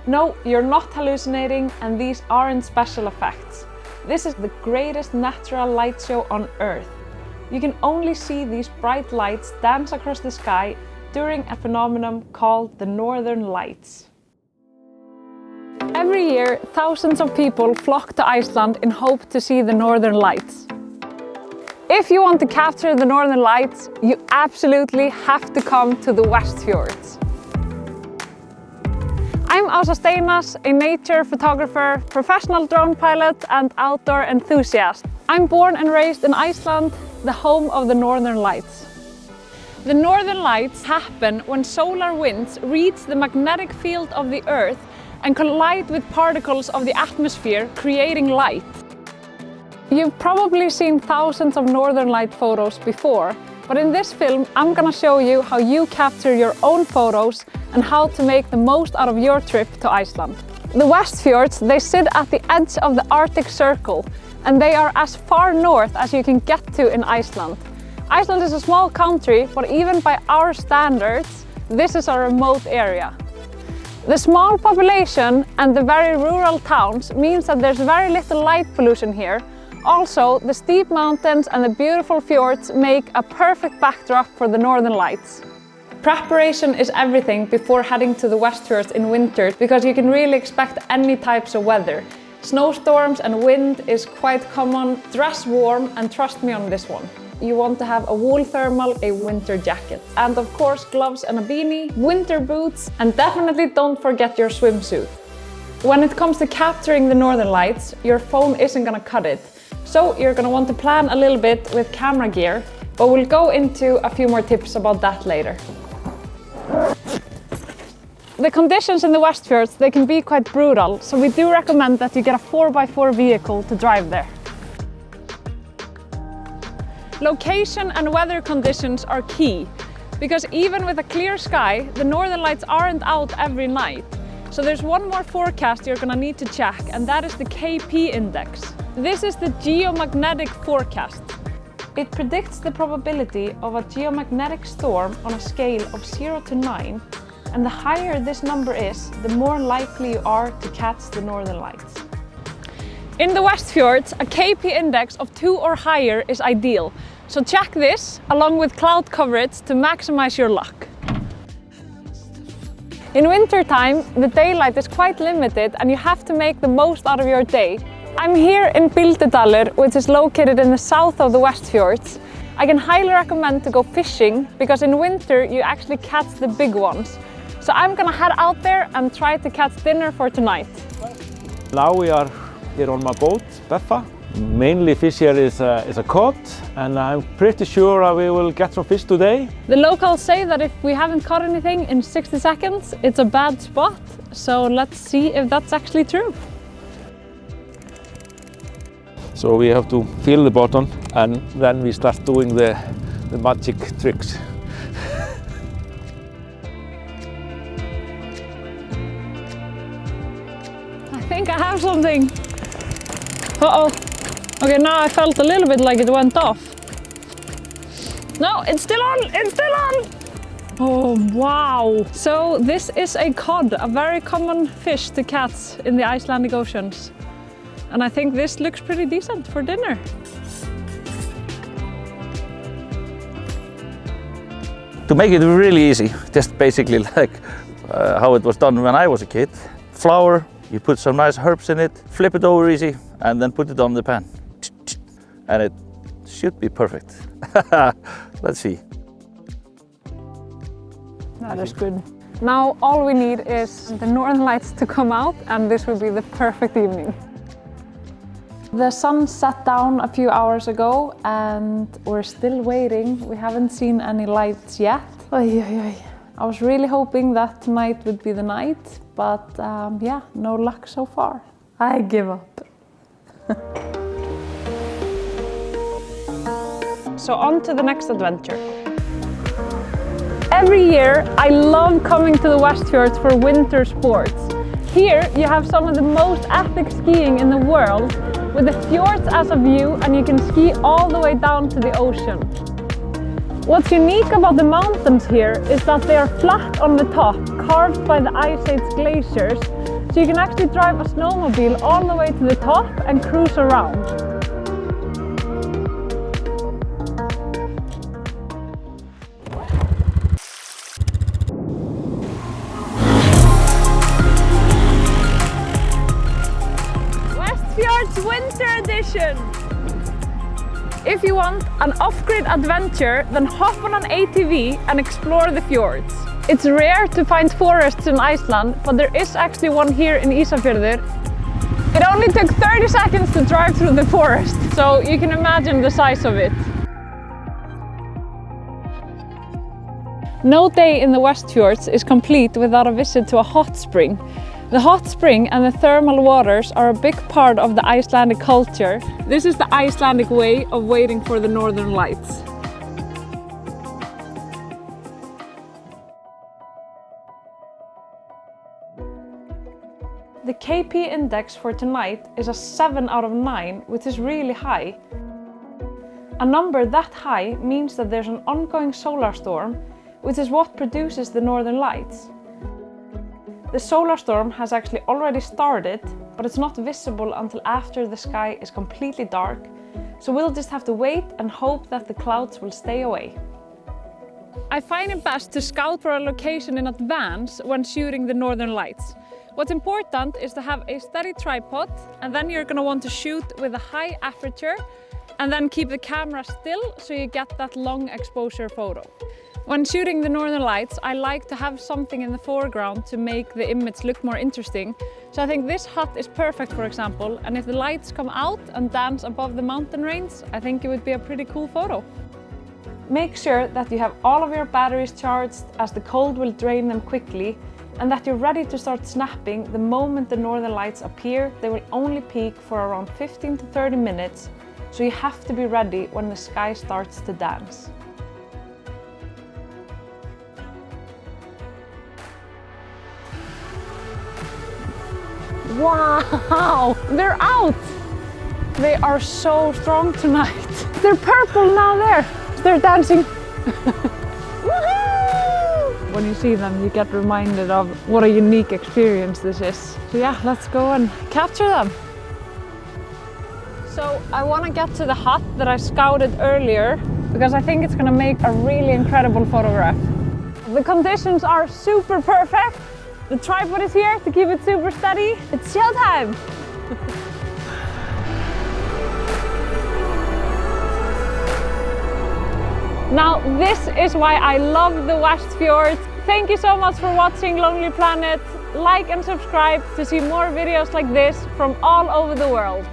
No, you're not hallucinating, and these aren't special effects. This is the greatest natural light show on Earth. You can only see these bright lights dance across the sky during a phenomenon called the Northern Lights. Every year, thousands of people flock to Iceland in hope to see the Northern Lights. If you want to capture the Northern Lights, you absolutely have to come to the Westfjords. I'm Asa Steinars, a nature photographer, professional drone pilot and outdoor enthusiast. I'm born and raised in Iceland, the home of the Northern Lights. The Northern Lights happen when solar winds reach the magnetic field of the Earth and collide with particles of the atmosphere, creating light. You've probably seen thousands of Northern Light photos before, but in this film I'm gonna show you how you capture your own photos and how to make the most out of your trip to Iceland. The Westfjords, they sit at the edge of the Arctic Circle, and they are as far north as you can get to in Iceland. Iceland is a small country, but even by our standards, this is a remote area. The small population and the very rural towns means that there's very little light pollution here. Also, the steep mountains and the beautiful fjords make a perfect backdrop for the Northern Lights. Preparation is everything before heading to the Westfjords in winter, because you can really expect any types of weather. Snowstorms and wind is quite common. Dress warm and trust me on this one. You want to have a wool thermal, a winter jacket, and of course gloves and a beanie, winter boots, and definitely don't forget your swimsuit. When it comes to capturing the Northern Lights, your phone isn't gonna cut it. So you're gonna want to plan a little bit with camera gear, but we'll go into a few more tips about that later. The conditions in the Westfjords, they can be quite brutal, so we do recommend that you get a 4x4 vehicle to drive there. Location and weather conditions are key, because even with a clear sky, the Northern Lights aren't out every night. So there's one more forecast you're gonna need to check, and that is the KP index. This is the geomagnetic forecast. It predicts the probability of a geomagnetic storm on a scale of 0 to 9, and the higher this number is, the more likely you are to catch the Northern Lights. In the Westfjords, a KP index of 2 or higher is ideal, so check this along with cloud coverage to maximize your luck. In winter time, the daylight is quite limited and you have to make the most out of your day. I'm here in Bíldudalur, which is located in the south of the Westfjords. I can highly recommend to go fishing, because in winter you actually catch the big ones. So I'm gonna head out there and try to catch dinner for tonight. Now we are here on my boat, Beffa. Mainly fish here is a cod, and I'm pretty sure we will get some fish today. The locals say that if we haven't caught anything in 60 seconds, it's a bad spot. So let's see if that's actually true. So we have to feel the bottom, and then we start doing the magic tricks. I think I have something. Uh-oh. Okay, now I felt a little bit like it went off. No, it's still on, it's still on! Oh, wow. So this is a cod, a very common fish to catch in the Icelandic oceans. And I think this looks pretty decent for dinner. To make it really easy, just basically like how it was done when I was a kid. Flour, you put some nice herbs in it, flip it over easy, and then put it on the pan. And it should be perfect. Let's see. That is good. Now all we need is the Northern Lights to come out, and this will be the perfect evening. The sun set down a few hours ago and we're still waiting. We haven't seen any lights yet. I was really hoping that tonight would be the night, but yeah, no luck so far. I give up. So on to the next adventure. Every year I love coming to the Westfjords for winter sports. Here you have some of the most epic skiing in the world, with the fjords as a view, and you can ski all the way down to the ocean. What's unique about the mountains here is that they are flat on the top, carved by the Ice Age glaciers, So you can actually drive a snowmobile all the way to the top and cruise around. Westfjords Winter Edition! If you want an off-grid adventure, then hop on an ATV and explore the fjords. It's rare to find forests in Iceland, but there is actually one here in Ísafjörður. It only took 30 seconds to drive through the forest, so you can imagine the size of it. No day in the Westfjords is complete without a visit to a hot spring. The hot spring and the thermal waters are a big part of the Icelandic culture. This is the Icelandic way of waiting for the Northern Lights. The KP index for tonight is a 7 out of 9, which is really high. A number that high means that there's an ongoing solar storm, which is what produces the Northern Lights. The solar storm has actually already started, but it's not visible until after the sky is completely dark, so we'll just have to wait and hope that the clouds will stay away. I find it best to scout for a location in advance when shooting the Northern Lights. What's important is to have a steady tripod, and then you're going to want to shoot with a high aperture and then keep the camera still so you get that long exposure photo. When shooting the Northern Lights, I like to have something in the foreground to make the image look more interesting. So I think this hut is perfect, for example, and if the lights come out and dance above the mountain range, I think it would be a pretty cool photo. Make sure that you have all of your batteries charged, as the cold will drain them quickly, and that you're ready to start snapping the moment the Northern Lights appear. They will only peak for around 15 to 30 minutes, so you have to be ready when the sky starts to dance. Wow! They're out! They are so strong tonight. They're purple now there. They're dancing. Woohoo! When you see them, you get reminded of what a unique experience this is. So yeah, let's go and capture them. So I want to get to the hut that I scouted earlier because I think it's going to make a really incredible photograph. The conditions are super perfect. The tripod is here to keep it super steady. It's showtime! Now, this is why I love the Westfjords. Thank you so much for watching Lonely Planet. Like and subscribe to see more videos like this from all over the world.